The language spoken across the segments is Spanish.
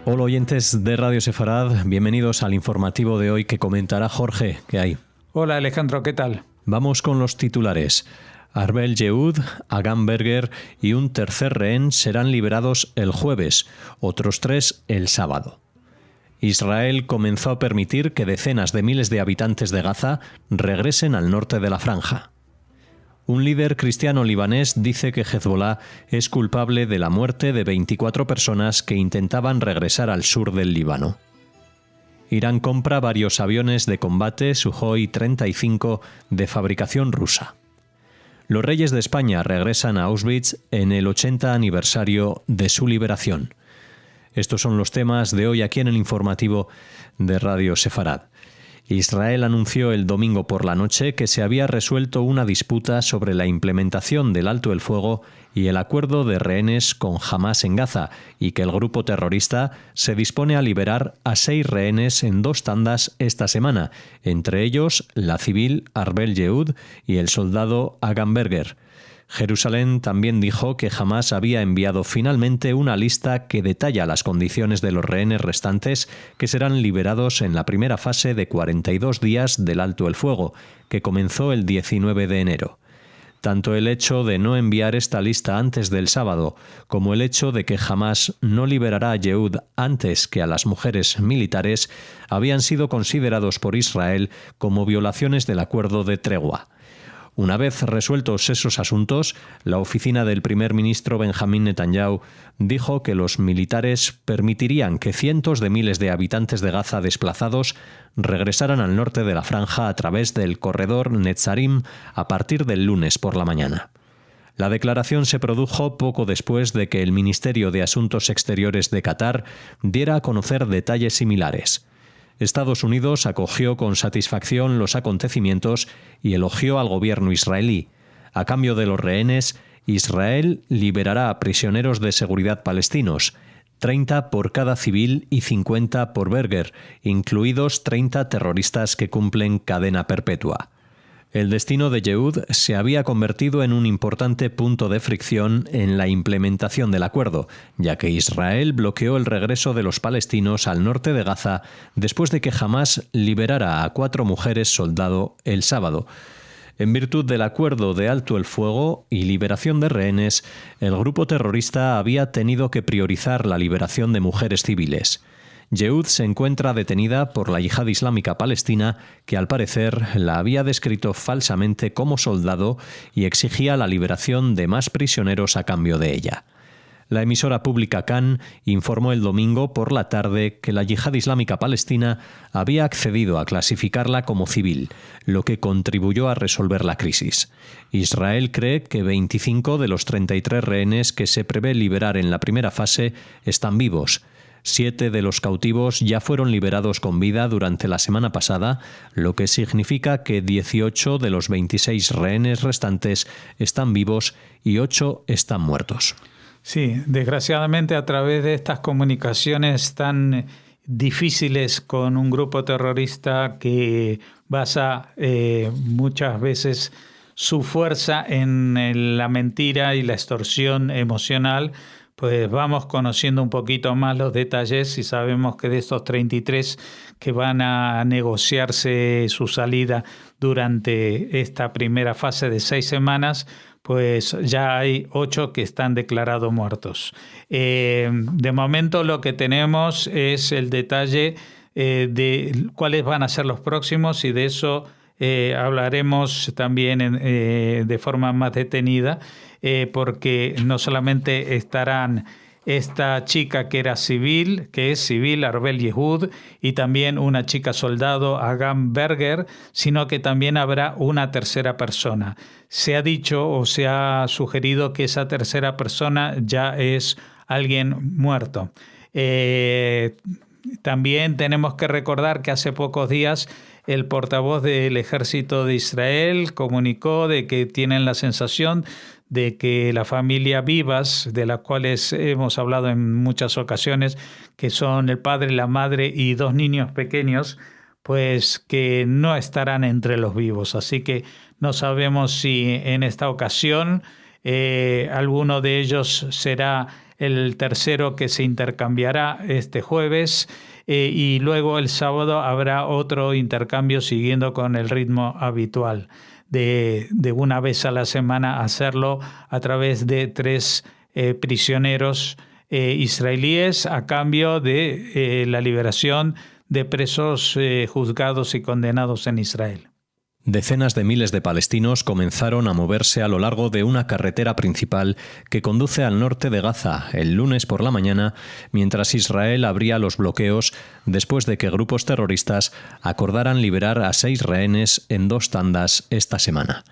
Hola oyentes de Radio Sefarad, bienvenidos al informativo de hoy que comentará Jorge. ¿Qué hay? Hola Alejandro, ¿qué tal? Vamos con los titulares. Arbel Yehud, Agam Berger y un tercer rehén serán liberados el jueves, otros 3 el sábado. Israel comenzó a permitir que decenas de miles de habitantes de Gaza regresen al norte de la franja. Un líder cristiano libanés dice que Hezbollah es culpable de la muerte de 24 personas que intentaban regresar al sur del Líbano. Irán compra varios aviones de combate Sukhoi 35 de fabricación rusa. Los reyes de España regresan a Auschwitz en el 80 aniversario de su liberación. Estos son los temas de hoy aquí en el informativo de Radio Sefarad. Israel anunció el domingo por la noche que se había resuelto una disputa sobre la implementación del alto el fuego y el acuerdo de rehenes con Hamás en Gaza y que el grupo terrorista se dispone a liberar a 6 rehenes en 2 tandas esta semana, entre ellos la civil Arbel Yehud y el soldado Agam Berger. Jerusalén también dijo que Hamás había enviado finalmente una lista que detalla las condiciones de los rehenes restantes que serán liberados en la primera fase de 42 días del alto el fuego, que comenzó el 19 de enero. Tanto el hecho de no enviar esta lista antes del sábado, como el hecho de que Hamás no liberará a Yehud antes que a las mujeres militares, habían sido considerados por Israel como violaciones del acuerdo de tregua. Una vez resueltos esos asuntos, la oficina del primer ministro Benjamín Netanyahu dijo que los militares permitirían que cientos de miles de habitantes de Gaza desplazados regresaran al norte de la franja a través del corredor Netzarim a partir del lunes por la mañana. La declaración se produjo poco después de que el Ministerio de Asuntos Exteriores de Qatar diera a conocer detalles similares. Estados Unidos acogió con satisfacción los acontecimientos y elogió al gobierno israelí. A cambio de los rehenes, Israel liberará a prisioneros de seguridad palestinos, 30 por cada civil y 50 por Berger, incluidos 30 terroristas que cumplen cadena perpetua. El destino de Yehud se había convertido en un importante punto de fricción en la implementación del acuerdo, ya que Israel bloqueó el regreso de los palestinos al norte de Gaza después de que Hamás liberara a 4 mujeres soldado el sábado. En virtud del acuerdo de alto el fuego y liberación de rehenes, el grupo terrorista había tenido que priorizar la liberación de mujeres civiles. Yehud se encuentra detenida por la Yihad Islámica Palestina, que al parecer la había descrito falsamente como soldado y exigía la liberación de más prisioneros a cambio de ella. La emisora pública Kan informó el domingo por la tarde que la Yihad Islámica Palestina había accedido a clasificarla como civil, lo que contribuyó a resolver la crisis. Israel cree que 25 de los 33 rehenes que se prevé liberar en la primera fase están vivos. 7 de los cautivos ya fueron liberados con vida durante la semana pasada, lo que significa que 18 de los 26 rehenes restantes están vivos y 8 están muertos. Sí, desgraciadamente a través de estas comunicaciones tan difíciles con un grupo terrorista que basa muchas veces su fuerza en la mentira y la extorsión emocional, pues vamos conociendo un poquito más los detalles y sabemos que de estos 33 que van a negociarse su salida durante esta primera fase de 6 semanas, pues ya hay 8 que están declarados muertos. De momento lo que tenemos es el detalle de cuáles van a ser los próximos y de eso hablaremos también de forma más detenida, porque no solamente estarán esta chica que era civil, que es civil, Arbel Yehud, y también una chica soldado, Agam Berger, sino que también habrá una tercera persona. Se ha dicho o se ha sugerido que esa tercera persona ya es alguien muerto. También tenemos que recordar que hace pocos días el portavoz del ejército de Israel comunicó de que tienen la sensación de que la familia Vivas, de las cuales hemos hablado en muchas ocasiones, que son el padre, la madre y 2 niños pequeños, pues que no estarán entre los vivos. Así que no sabemos si en esta ocasión alguno de ellos será el tercero que se intercambiará este jueves, y luego el sábado habrá otro intercambio siguiendo con el ritmo habitual de una vez a la semana hacerlo a través de 3 prisioneros israelíes a cambio de la liberación de presos juzgados y condenados en Israel. Decenas de miles de palestinos comenzaron a moverse a lo largo de una carretera principal que conduce al norte de Gaza el lunes por la mañana, mientras Israel abría los bloqueos después de que grupos terroristas acordaran liberar a 6 rehenes en 2 tandas esta semana.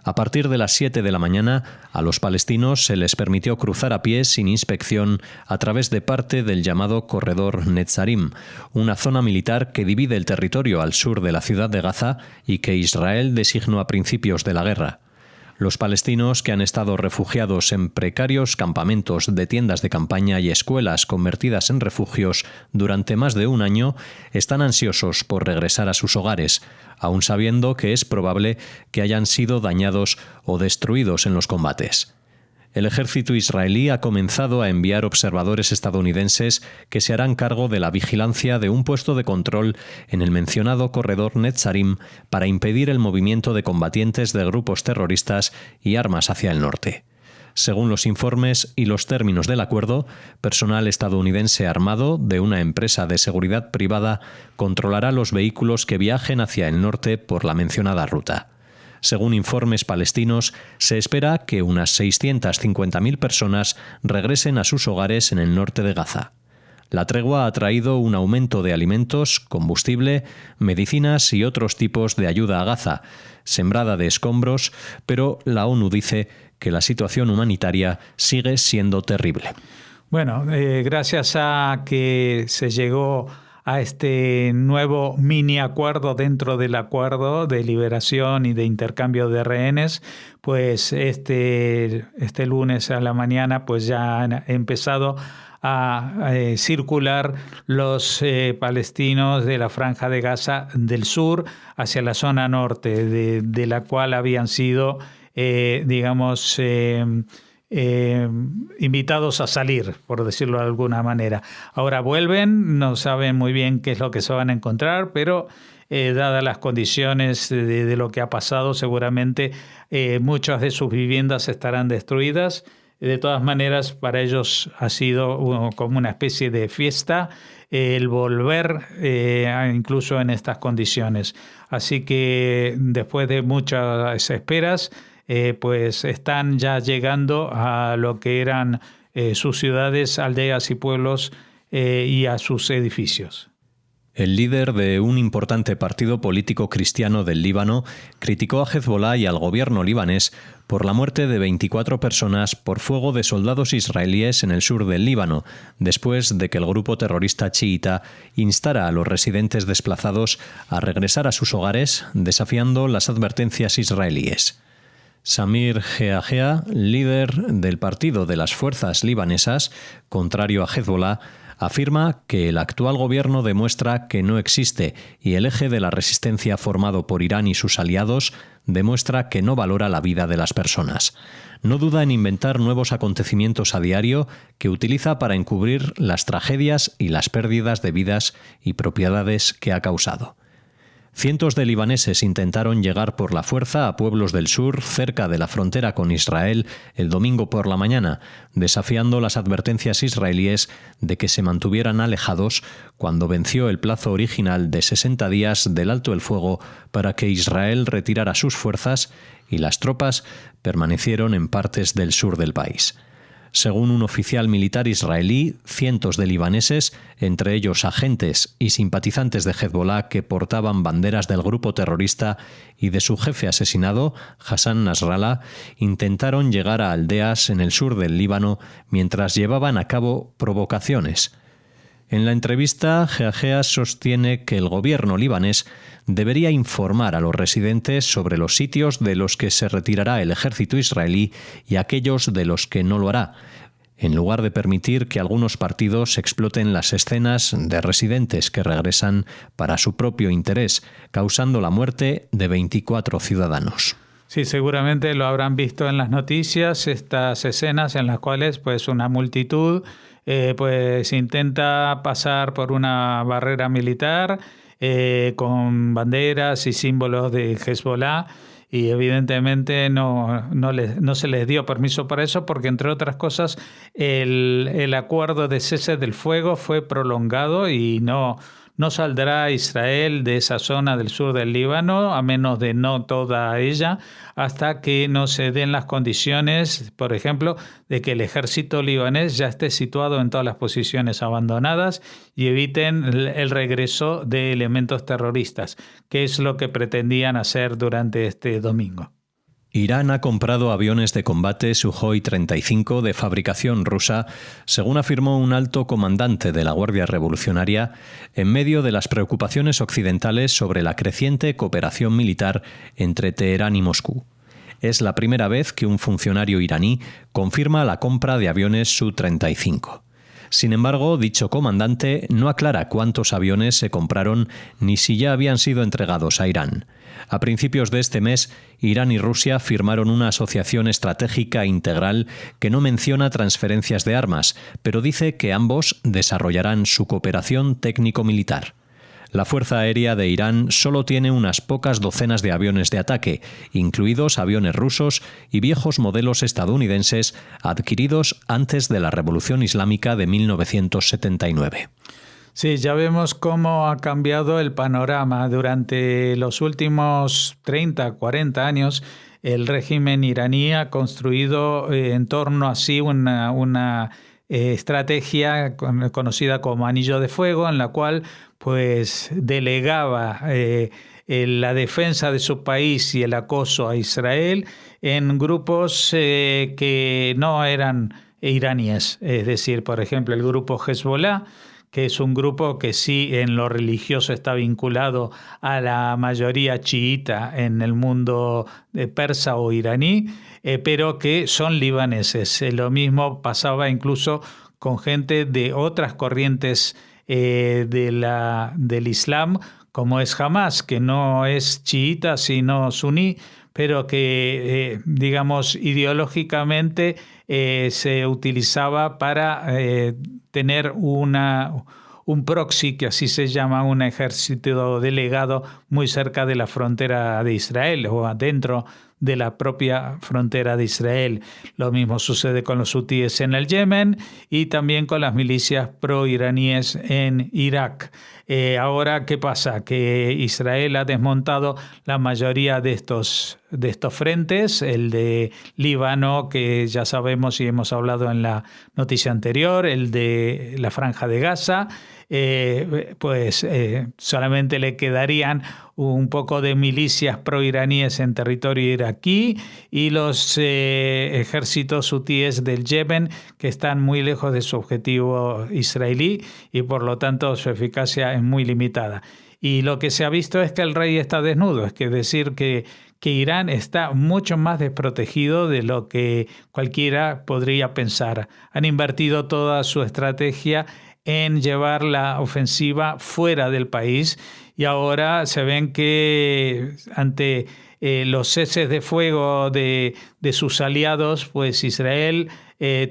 A partir de las 7 de la mañana, a los palestinos se les permitió cruzar a pie sin inspección a través de parte del llamado Corredor Netzarim, una zona militar que divide el territorio al sur de la ciudad de Gaza y que Israel designó a principios de la guerra. Los palestinos que han estado refugiados en precarios campamentos de tiendas de campaña y escuelas convertidas en refugios durante más de un año están ansiosos por regresar a sus hogares, aun sabiendo que es probable que hayan sido dañados o destruidos en los combates. El ejército israelí ha comenzado a enviar observadores estadounidenses que se harán cargo de la vigilancia de un puesto de control en el mencionado corredor Netzarim para impedir el movimiento de combatientes de grupos terroristas y armas hacia el norte. Según los informes y los términos del acuerdo, personal estadounidense armado de una empresa de seguridad privada controlará los vehículos que viajen hacia el norte por la mencionada ruta. Según informes palestinos, se espera que unas 650.000 personas regresen a sus hogares en el norte de Gaza. La tregua ha traído un aumento de alimentos, combustible, medicinas y otros tipos de ayuda a Gaza, sembrada de escombros, pero la ONU dice que la situación humanitaria sigue siendo terrible. Bueno, gracias a que se llegó a este nuevo mini acuerdo dentro del acuerdo de liberación y de intercambio de rehenes, pues este lunes a la mañana pues ya han empezado a circular los palestinos de la Franja de Gaza del sur hacia la zona norte, de la cual habían sido, invitados a salir, por decirlo de alguna manera. Ahora vuelven, no saben muy bien qué es lo que se van a encontrar, pero dadas las condiciones de lo que ha pasado, seguramente muchas de sus viviendas estarán destruidas. De todas maneras, para ellos ha sido como una especie de fiesta el volver incluso en estas condiciones. Así que después de muchas esperas, pues están ya llegando a lo que eran sus ciudades, aldeas y pueblos y a sus edificios. El líder de un importante partido político cristiano del Líbano criticó a Hezbollah y al gobierno libanés por la muerte de 24 personas por fuego de soldados israelíes en el sur del Líbano, después de que el grupo terrorista chiita instara a los residentes desplazados a regresar a sus hogares, desafiando las advertencias israelíes. Samir Geagea, líder del Partido de las Fuerzas Libanesas, contrario a Hezbollah, afirma que el actual gobierno demuestra que no existe y el eje de la resistencia formado por Irán y sus aliados demuestra que no valora la vida de las personas. No duda en inventar nuevos acontecimientos a diario que utiliza para encubrir las tragedias y las pérdidas de vidas y propiedades que ha causado. Cientos de libaneses intentaron llegar por la fuerza a pueblos del sur cerca de la frontera con Israel el domingo por la mañana, desafiando las advertencias israelíes de que se mantuvieran alejados cuando venció el plazo original de 60 días del alto el fuego para que Israel retirara sus fuerzas y las tropas permanecieron en partes del sur del país. Según un oficial militar israelí, cientos de libaneses, entre ellos agentes y simpatizantes de Hezbollah que portaban banderas del grupo terrorista y de su jefe asesinado, Hassan Nasrallah, intentaron llegar a aldeas en el sur del Líbano mientras llevaban a cabo provocaciones. En la entrevista, Geagea sostiene que el gobierno libanés debería informar a los residentes sobre los sitios de los que se retirará el ejército israelí y aquellos de los que no lo hará, en lugar de permitir que algunos partidos exploten las escenas de residentes que regresan para su propio interés, causando la muerte de 24 ciudadanos. Sí, seguramente lo habrán visto en las noticias, estas escenas en las cuales pues una multitud pues intenta pasar por una barrera militar con banderas y símbolos de Hezbollah, y evidentemente no se les dio permiso para eso porque, entre otras cosas, el acuerdo de cese del fuego fue prolongado y no saldrá Israel de esa zona del sur del Líbano, a menos de no toda ella, hasta que no se den las condiciones, por ejemplo, de que el ejército libanés ya esté situado en todas las posiciones abandonadas y eviten el regreso de elementos terroristas, que es lo que pretendían hacer durante este domingo. Irán ha comprado aviones de combate Sukhoi 35 de fabricación rusa, según afirmó un alto comandante de la Guardia Revolucionaria, en medio de las preocupaciones occidentales sobre la creciente cooperación militar entre Teherán y Moscú. Es la primera vez que un funcionario iraní confirma la compra de aviones Su-35. Sin embargo, dicho comandante no aclara cuántos aviones se compraron ni si ya habían sido entregados a Irán. A principios de este mes, Irán y Rusia firmaron una asociación estratégica integral que no menciona transferencias de armas, pero dice que ambos desarrollarán su cooperación técnico-militar. La Fuerza Aérea de Irán solo tiene unas pocas docenas de aviones de ataque, incluidos aviones rusos y viejos modelos estadounidenses adquiridos antes de la Revolución Islámica de 1979. Sí, ya vemos cómo ha cambiado el panorama. Durante los últimos 30, 40 años, el régimen iraní ha construido en torno a sí una estrategia conocida como Anillo de Fuego, en la cual pues delegaba la defensa de su país y el acoso a Israel en grupos que no eran iraníes. Es decir, por ejemplo, el grupo Hezbollah, que es un grupo que sí en lo religioso está vinculado a la mayoría chiita en el mundo persa o iraní, pero que son libaneses. Lo mismo pasaba incluso con gente de otras corrientes del Islam, como es Hamas, que no es chiita sino suní, pero que, digamos, ideológicamente se utilizaba para tener un proxy, que así se llama, un ejército delegado muy cerca de la frontera de Israel o adentro de la propia frontera de Israel. Lo mismo sucede con los hutíes en el Yemen y también con las milicias pro-iraníes en Irak. Ahora, ¿qué pasa? Que Israel ha desmontado la mayoría de estos frentes, el de Líbano, que ya sabemos y hemos hablado en la noticia anterior, el de la Franja de Gaza, solamente le quedarían un poco de milicias pro-iraníes en territorio iraquí y los ejércitos hutíes del Yemen, que están muy lejos de su objetivo israelí y por lo tanto su eficacia es muy limitada. Y lo que se ha visto es que el rey está desnudo, es decir, que Irán está mucho más desprotegido de lo que cualquiera podría pensar. Han invertido toda su estrategia en llevar la ofensiva fuera del país y ahora se ven que ante los ceses de fuego de sus aliados, pues Israel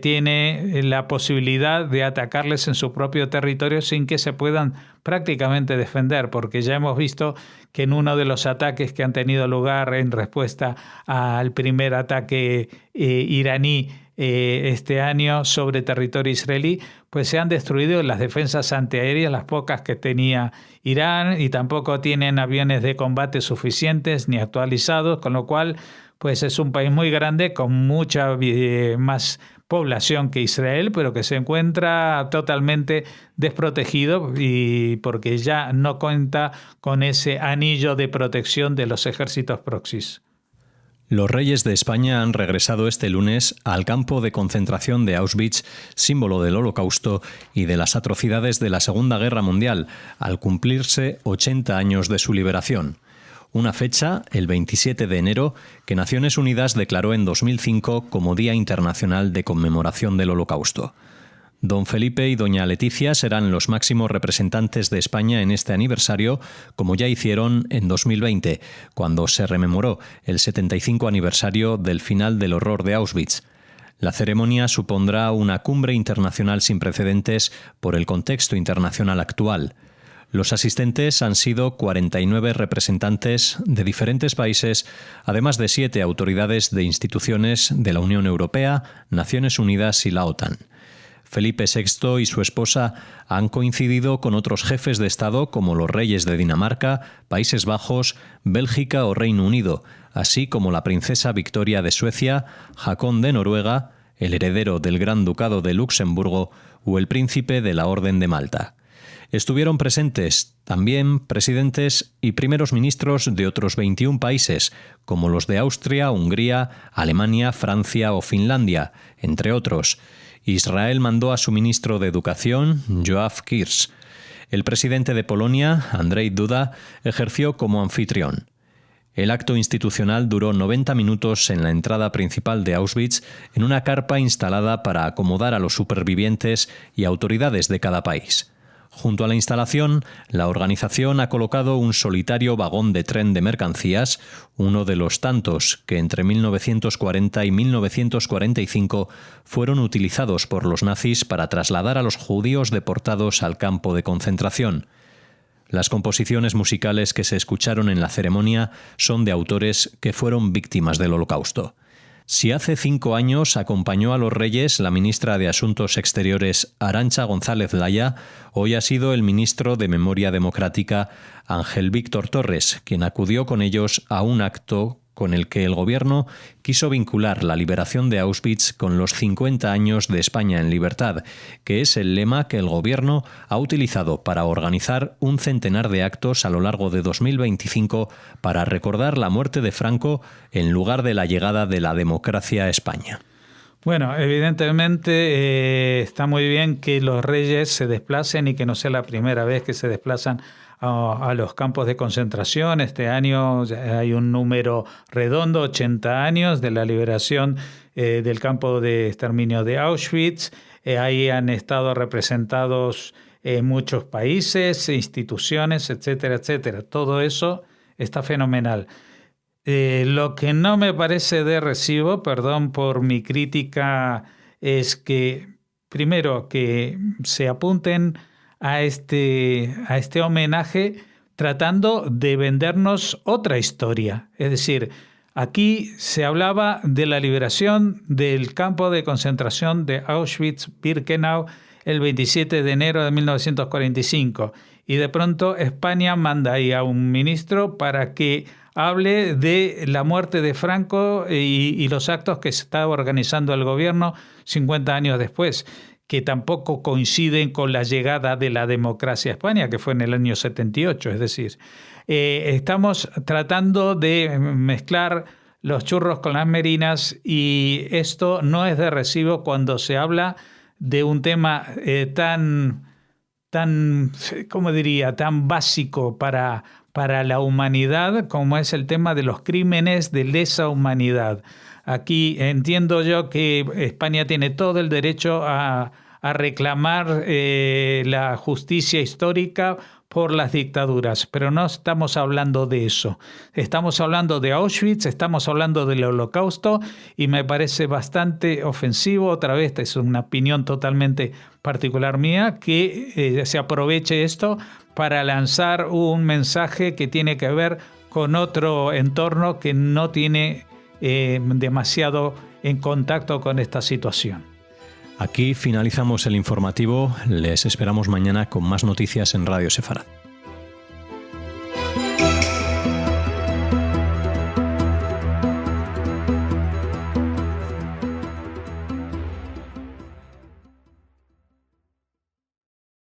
tiene la posibilidad de atacarles en su propio territorio sin que se puedan prácticamente defender, porque ya hemos visto que en uno de los ataques que han tenido lugar en respuesta al primer ataque iraní este año sobre territorio israelí, pues se han destruido las defensas antiaéreas, las pocas que tenía Irán, y tampoco tienen aviones de combate suficientes ni actualizados, con lo cual pues es un país muy grande con mucha más población que Israel, pero que se encuentra totalmente desprotegido y porque ya no cuenta con ese anillo de protección de los ejércitos proxys. Los reyes de España han regresado este lunes al campo de concentración de Auschwitz, símbolo del Holocausto y de las atrocidades de la Segunda Guerra Mundial, al cumplirse 80 años de su liberación. Una fecha, el 27 de enero, que Naciones Unidas declaró en 2005 como Día Internacional de Conmemoración del Holocausto. Don Felipe y doña Leticia serán los máximos representantes de España en este aniversario, como ya hicieron en 2020, cuando se rememoró el 75 aniversario del final del horror de Auschwitz. La ceremonia supondrá una cumbre internacional sin precedentes por el contexto internacional actual. Los asistentes han sido 49 representantes de diferentes países, además de 7 autoridades de instituciones de la Unión Europea, Naciones Unidas y la OTAN. Felipe VI y su esposa han coincidido con otros jefes de Estado como los reyes de Dinamarca, Países Bajos, Bélgica o Reino Unido, así como la princesa Victoria de Suecia, Haakon de Noruega, el heredero del Gran Ducado de Luxemburgo o el príncipe de la Orden de Malta. Estuvieron presentes también presidentes y primeros ministros de otros 21 países, como los de Austria, Hungría, Alemania, Francia o Finlandia, entre otros. Israel mandó a su ministro de Educación, Yoav Kirsch. El presidente de Polonia, Andrzej Duda, ejerció como anfitrión. El acto institucional duró 90 minutos en la entrada principal de Auschwitz, en una carpa instalada para acomodar a los supervivientes y autoridades de cada país. Junto a la instalación, la organización ha colocado un solitario vagón de tren de mercancías, uno de los tantos que entre 1940 y 1945 fueron utilizados por los nazis para trasladar a los judíos deportados al campo de concentración. Las composiciones musicales que se escucharon en la ceremonia son de autores que fueron víctimas del Holocausto. Si hace 5 años acompañó a los reyes la ministra de Asuntos Exteriores Arantxa González Laya, hoy ha sido el ministro de Memoria Democrática Ángel Víctor Torres, quien acudió con ellos a un acto con el que el gobierno quiso vincular la liberación de Auschwitz con los 50 años de España en libertad, que es el lema que el gobierno ha utilizado para organizar un centenar de actos a lo largo de 2025 para recordar la muerte de Franco en lugar de la llegada de la democracia a España. Bueno, evidentemente está muy bien que los reyes se desplacen y que no sea la primera vez que se desplazan a los campos de concentración. Este año hay un número redondo, 80 años de la liberación del campo de exterminio de Auschwitz. Ahí han estado representados muchos países, instituciones, etcétera, etcétera. Todo eso está fenomenal. Lo que no me parece de recibo, perdón por mi crítica, es que, primero, que se apunten a este homenaje tratando de vendernos otra historia. Es decir, aquí se hablaba de la liberación del campo de concentración de Auschwitz-Birkenau el 27 de enero de 1945 y de pronto España manda ahí a un ministro para que hable de la muerte de Franco y los actos que se estaba organizando el gobierno 50 años después, que tampoco coinciden con la llegada de la democracia a España, que fue en el año 78. Es decir, estamos tratando de mezclar los churros con las merinas y esto no es de recibo cuando se habla de un tema tan básico para la humanidad como es el tema de los crímenes de lesa humanidad. Aquí entiendo yo que España tiene todo el derecho a reclamar la justicia histórica por las dictaduras, pero no estamos hablando de eso. Estamos hablando de Auschwitz, estamos hablando del Holocausto y me parece bastante ofensivo, otra vez, esta es una opinión totalmente particular mía, que se aproveche esto para lanzar un mensaje que tiene que ver con otro entorno que no tiene demasiado en contacto con esta situación. Aquí finalizamos el informativo. Les esperamos mañana con más noticias en Radio Sefarad.